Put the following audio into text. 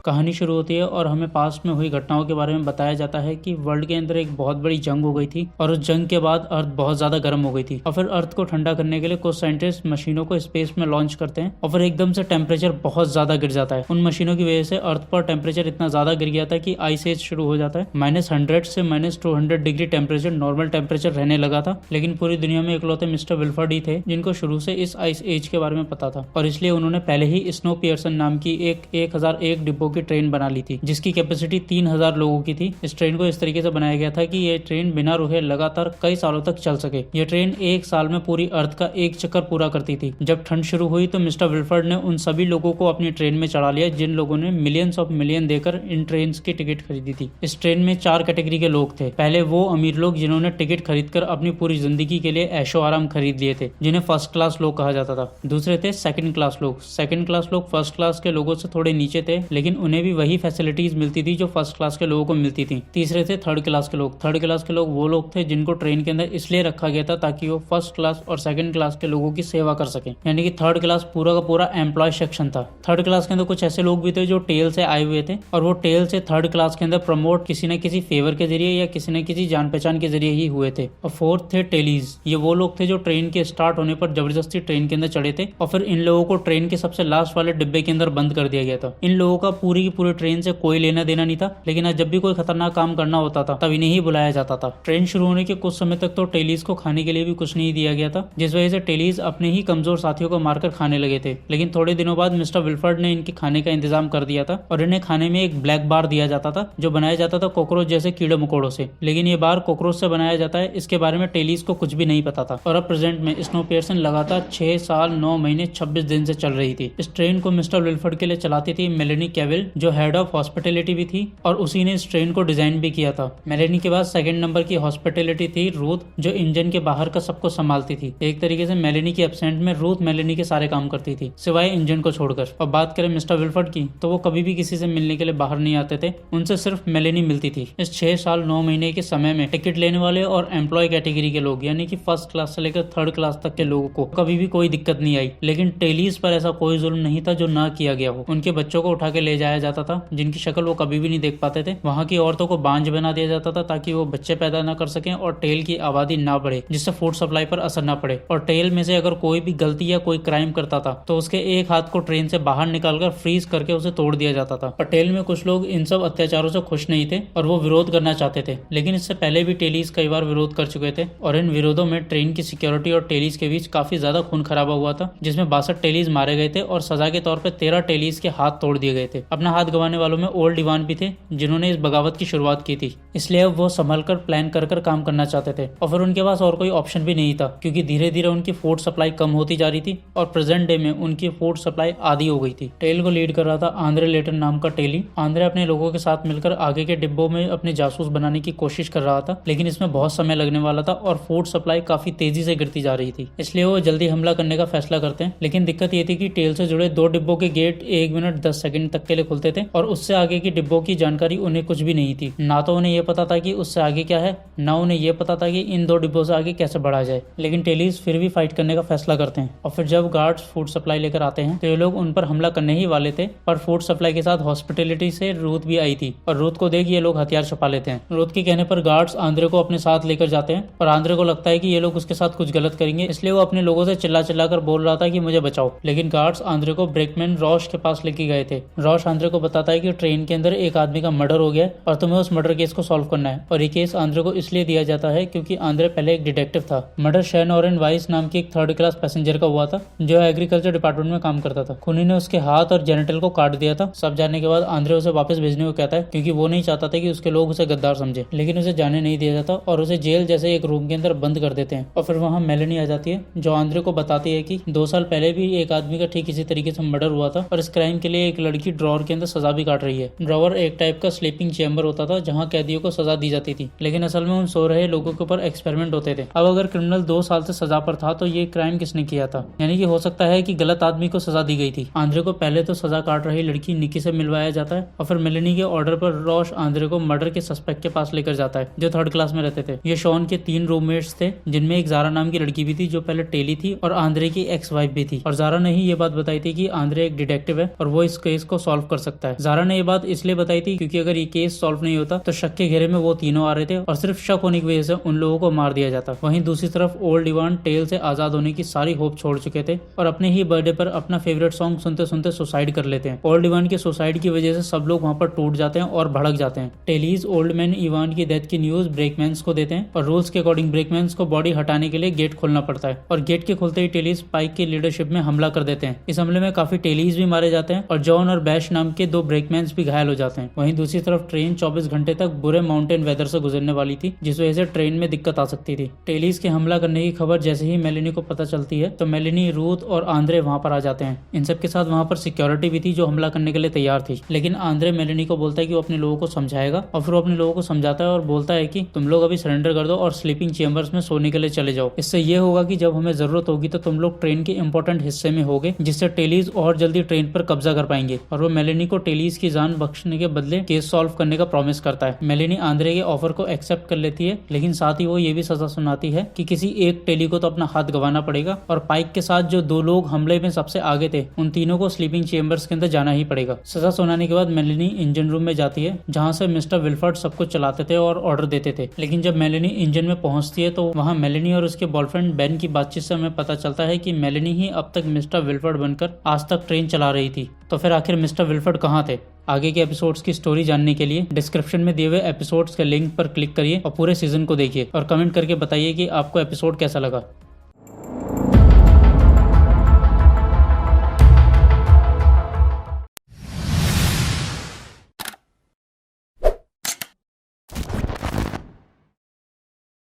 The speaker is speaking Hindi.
कहानी शुरू होती है और हमें पास्ट में हुई घटनाओं के बारे में बताया जाता है कि वर्ल्ड के अंदर एक बहुत बड़ी जंग हो गई थी और उस जंग के बाद अर्थ बहुत ज्यादा गर्म हो गई थी और फिर अर्थ को ठंडा करने के लिए कुछ साइंटिस्ट मशीनों को स्पेस में लॉन्च करते हैं और फिर एकदम से टेम्परेचर बहुत ज्यादा गिर जाता है। उन मशीनों की वजह से अर्थ पर टेम्परेचर इतना ज्यादा गिर गया था कि आइस एज शुरू हो जाता है। -100 से -200 डिग्री टेम्परेचर नॉर्मल टेम्परेचर रहने लगा था। लेकिन पूरी दुनिया में इकलौते मिस्टर विल्फर्ड ही थे जिनको शुरू से इस आइस एज के बारे में पता था और इसलिए उन्होंने पहले ही स्नो पियर्सन नाम की एक 1001 डिब्बों की ट्रेन बना ली थी जिसकी कैपेसिटी 3000 लोगों की थी। इस ट्रेन को इस तरीके से बनाया गया था कि ये ट्रेन बिना रुके लगातार कई सालों तक चल सके। ये ट्रेन एक साल में पूरी अर्थ का एक चक्कर पूरा करती थी। जब ठंड शुरू हुई तो मिस्टर विल्फर्ड ने उन सभी लोगों को अपनी ट्रेन में चढ़ा लिया जिन लोगों ने मिलियंस ऑफ मिलियन देकर इन ट्रेन की टिकट खरीदी थी। इस ट्रेन में 4 कैटेगरी के लोग थे। पहले वो अमीर लोग जिन्होंने टिकट खरीदकर अपनी पूरी जिंदगी के लिए ऐशो आराम खरीद लिए थे जिन्हें फर्स्ट क्लास लोग कहा जाता था। दूसरे थे सेकंड क्लास लोग। सेकंड क्लास लोग फर्स्ट क्लास के लोगों से थोड़े नीचे थे लेकिन उन्हें भी वही फैसिलिटीज मिलती थी जो फर्स्ट क्लास के लोगों को मिलती थी। तीसरे थे थर्ड क्लास के लोग। थर्ड क्लास के लोग वो लोग थे जिनको ट्रेन के अंदर इसलिए रखा गया था ताकि वो फर्स्ट क्लास और सेकंड क्लास के लोगों की सेवा कर सके। यानी कि थर्ड क्लास पूरा का पूरा एम्प्लॉय सेक्शन था। थर्ड क्लास के अंदर कुछ ऐसे लोग भी थे जो टेल से आए हुए थे और वो टेल से थर्ड क्लास के अंदर प्रमोट किसी न किसी फेवर के जरिए या किसी न किसी जान पहचान के जरिए ही हुए थे। और फोर्थ थे टेलीज। ये वो लोग थे जो ट्रेन के स्टार्ट होने पर जबरदस्ती ट्रेन के अंदर चढ़े थे और फिर इन लोगों को ट्रेन के सबसे लास्ट वाले डिब्बे के अंदर बंद कर दिया गया था। इन लोगों का पूरी की पूरी ट्रेन से कोई लेना देना नहीं था लेकिन जब भी कोई खतरनाक काम करना होता था तब इन्हें ही बुलाया जाता था। ट्रेन शुरू होने के कुछ समय तक तो टेलीज को खाने के लिए भी कुछ नहीं दिया गया था जिस वजह से टेलीज अपने ही कमजोर साथियों को मारकर खाने लगे थे। लेकिन थोड़े दिनों बाद मिस्टर विल्फर्ड ने इनके खाने का इंतजाम कर दिया था और इन्हें खाने में एक ब्लैक बार दिया जाता था जो बनाया जाता था कॉकरोच जैसे कीड़े मकोड़ों से। लेकिन ये बार कॉकरोच से बनाया जाता है इसके बारे में टेलीज को कुछ भी नहीं पता था। और अब प्रेजेंट में स्नो पियर्सन लगातार 6 साल 9 महीने 26 दिन से चल रही थी। इस ट्रेन को मिस्टर विल्फर्ड के लिए चलाती थी मेलेनी कैविल जो हेड ऑफ हॉस्पिटैलिटी भी थी और उसी ने इस ट्रेन को डिजाइन भी किया था। मेलेनी के बाद सेकंड नंबर की हॉस्पिटैलिटी थी रूथ जो इंजन के बाहर का सबको संभालती थी। एक तरीके से मेलेनी की एब्सेंट में रूथ मेलेनी के सारे काम करती थी सिवाय इंजन को छोड़कर। और बात करें मिस्टर विल्फर्ड की तो वो कभी भी किसी से मिलने के लिए बाहर नहीं आते थे। उनसे सिर्फ मेलेनी मिलती थी। इस 6 साल 9 महीने के समय में टिकट लेने वाले और एम्प्लॉय कैटेगरी के लोग यानी कि फर्स्ट क्लास से लेकर थर्ड क्लास तक के लोगों को कभी भी कोई दिक्कत नहीं आई। लेकिन टेलीज पर ऐसा कोई जुल्म नहीं था जो ना किया गया हो। उनके बच्चों को उठा के ले जाया जाता था जिनकी शक्ल वो कभी भी नहीं देख पाते थे। वहाँ की औरतों को बांझ बना दिया जाता था ताकि वो बच्चे पैदा ना कर सकें और टेल की आबादी ना बढ़े जिससे फूड सप्लाई पर असर ना पड़े। और टेल में से अगर कोई भी गलती या कोई क्राइम करता था तो उसके एक हाथ को ट्रेन से बाहर निकालकर फ्रीज करके उसे तोड़ दिया जाता था। और टेल में कुछ लोग इन सब अत्याचारों से खुश नहीं थे और वो विरोध करना चाहते थे। लेकिन इससे पहले भी टेलीज कई बार विरोध कर चुके थे और इन विरोधों में ट्रेन की सिक्योरिटी और टेलीज के बीच काफी ज्यादा खून खराबा हुआ था जिसमें 62 टेलीज मारे गए थे और सजा के तौर पर 13 टेलीज के हाथ तोड़ दिए गए थे। अपना हाथ गंवाने वालों में ओल्ड दीवान भी थे जिन्होंने इस बगावत की शुरुआत की थी। इसलिए अब वो संभल कर प्लान कर काम करना चाहते थे और फिर उनके पास और कोई ऑप्शन भी नहीं था क्योंकि धीरे धीरे उनकी फूड सप्लाई कम होती जा रही थी और प्रेजेंट डे में उनकी फूड सप्लाई आधी हो गई थी। टेल को लीड कर रहा था आंद्रे लेटन नाम का टेली। आंद्रे अपने लोगों के साथ मिलकर आगे के डिब्बों में अपने जासूस बनाने की कोशिश कर रहा था लेकिन इसमें बहुत समय लगने वाला था और फूड सप्लाई काफी तेजी से गिरती जा रही थी। इसलिए वो जल्दी हमला करने का फैसला करते हैं। लेकिन दिक्कत ये थी कि टेल से जुड़े 2 डिब्बों के गेट 1 मिनट 10 सेकंड तक के लिए खुलते थे और उससे आगे की डिब्बों की जानकारी उन्हें कुछ भी नहीं थी। ना तो उन्हें यह पता था कि उससे आगे क्या है ना उन्हें यह पता था कि इन 2 डिब्बों से आगे कैसे बढ़ा जाए। लेकिन टेलीज फिर भी फाइट करने का फैसला करते हैं और फिर जब गार्ड्स फूड सप्लाई लेकर आते हैं तो ये लोग उन पर हमला करने ही वाले थे पर फूड सप्लाई के साथ हॉस्पिटैलिटी से रूथ भी आई थी और रूथ को देख ये लोग हथियार छुपा लेते हैं। रूथ के कहने पर गार्ड्स आंद्रे को अपने साथ लेकर जाते हैं और आंद्रे को लगता है कि ये लोग उसके साथ कुछ गलत करेंगे इसलिए वो अपने लोगों से चिल्ला चिल्ला कर बोल रहा था कि मुझे बचाओ। लेकिन गार्ड्स आंद्रे को ब्रेकमैन रॉश के पास लेके गए थे। रॉश आंद्रे को बताता है कि ट्रेन के अंदर एक आदमी का मर्डर हो गया और तुम्हें उस मर्डर केस को सॉल्व करना है। और ये केस आंद्रे को इसलिए दिया जाता है क्योंकि आंद्रे पहले एक डिटेक्टिव था। मर्डर शैन ऑरेन वाइस नाम की एक थर्ड क्लास पैसेंजर का हुआ था जो एग्रीकल्चर डिपार्टमेंट में काम करता था। खूनी ने उसके हाथ और जेनिटल को काट दिया था। सब जानने के बाद आंद्रे उसे वापस भेजने को कहता है क्योंकि वो नहीं चाहता था कि उसके लोग उसे गद्दार समझे। लेकिन उसे जाने नहीं दिया जाता और उसे जेल जैसे एक रूम के अंदर बंद कर देते हैं। और फिर वहाँ मेलेनी आ जाती है जो आंद्रे को बताती है कि 2 साल पहले भी एक आदमी का ठीक इसी तरीके से मर्डर हुआ था और इस क्राइम के लिए एक लड़की ड्रॉवर के अंदर सजा भी काट रही है। ड्रॉवर एक टाइप का स्लीपिंग चेंबर होता था जहाँ कैदियों को सजा दी जाती थी लेकिन असल में उन सो रहे लोगों के ऊपर एक्सपेरिमेंट होते थे। अब अगर क्रिमिनल 2 साल से सजा पर था तो ये क्राइम किसने किया था? यानी कि हो सकता है कि गलत आदमी को सजा दी गई थी। आंद्रे को पहले तो सजा काट रही लड़की निकी से मिलवाया जाता है और फिर मेलेनी के ऑर्डर पर रॉश आंद्रे को मर्डर के सस्पेक्ट के पास लेकर जाता है जो थर्ड क्लास में रहते थे। ये शॉन के 3 रूममेट्स थे जिनमें एक जारा नाम की लड़की भी थी जो पहले टेली थी और आंद्रे की एक्स वाइफ भी थी। और जारा ने ही ये बात बताई थी कि आंद्रे एक डिटेक्टिव है और वो इस केस को सॉल्व कर सकता है। ज़ारा ने ये बात इसलिए बताई थी क्योंकि अगर ये केस सॉल्व नहीं होता तो शक के घेरे में वो तीनों आ रहे थे और सिर्फ शक होने की वजह से उन लोगों को मार दिया जाता। वहीं दूसरी तरफ ओल्ड इवान टेल से आजाद होने की सारी होप छोड़ चुके थे और अपने ही बर्थडे पर अपना फेवरेट सॉन्ग सुनते सुनते सुसाइड कर लेते हैं। ओल्ड इवान के सुसाइड की वजह से सब लोग वहाँ पर टूट जाते हैं और भड़क जाते हैं। टेलीज ओल्ड मैन इवान की डेथ की न्यूज ब्रेकमैन्स को देते हैं और रूल्स के अकॉर्डिंग ब्रेकमैन्स को बॉडी हटाने के लिए गेट खोलना पड़ता है और गेट के खुलते ही टेलीज पाइक की लीडरशिप में हमला कर देते हैं। इस हमले में काफी टेलीज भी मारे जाते हैं और जॉन और बैश नाम के 2 ब्रेकमैन्स भी घायल हो जाते हैं। वहीं दूसरी तरफ ट्रेन 24 घंटे तक बुरे माउंटेन वेदर से गुजरने वाली थी जिस वजह से ट्रेन में दिक्कत आ सकती थी। टेलीज के हमला करने की खबर जैसे ही मेलेनी को पता चलती है तो मेलेनी, रूथ और आंद्रे वहां पर आ जाते हैं। इन सब के साथ वहां पर सिक्योरिटी भी थी जो हमला करने के लिए तैयार थी, लेकिन आंद्रे मेलेनी को बोलता है कि वो अपने लोगों को समझाएगा और फिर वो अपने लोगों को समझाता है और बोलता है कि तुम लोग अभी सरेंडर कर दो और स्लीपिंग चेम्बर्स में सोने के लिए चले जाओ। इससे ये होगा कि जब हमें जरूरत होगी तो तुम लोग ट्रेन के इंपॉर्टेंट हिस्से में होगे जिससे टेलीज और जल्दी ट्रेन पर कब्जा कर पाएंगे। और वो मेलेनी को टेलीज की जान बख्शने के बदले केस सॉल्व करने का प्रॉमिस करता है। मेलेनी आंद्रे के ऑफर को एक्सेप्ट कर लेती है, लेकिन साथ ही वो ये भी सजा सुनाती है कि किसी एक टेली को तो अपना हाथ गंवाना पड़ेगा और पाइक के साथ जो 2 लोग हमले में सबसे आगे थे उन तीनों को स्लीपिंग चेम्बर्स के अंदर जाना ही पड़ेगा। सजा सुनाने के बाद मेलेनी इंजन रूम में जाती है जहाँ से मिस्टर विल्फर्ड सब कुछ चलाते थे और ऑर्डर देते थे। लेकिन जब मेलेनी इंजन में पहुंचती है तो वहाँ मेलेनी और उसके बॉयफ्रेंड बेन की बातचीत से हमें पता चलता है कि मेलेनी ही अब तक मिस्टर विल्फर्ड बनकर आज तक ट्रेन चला रही थी। तो फिर आखिर मिस्टर विल्फर्ड कहाँ थे? आगे के एपिसोड्स की स्टोरी जानने के लिए डिस्क्रिप्शन में दिए हुए एपिसोड्स के लिंक पर क्लिक करिए और पूरे सीजन को देखिए और कमेंट करके बताइए कि आपको एपिसोड कैसा लगा।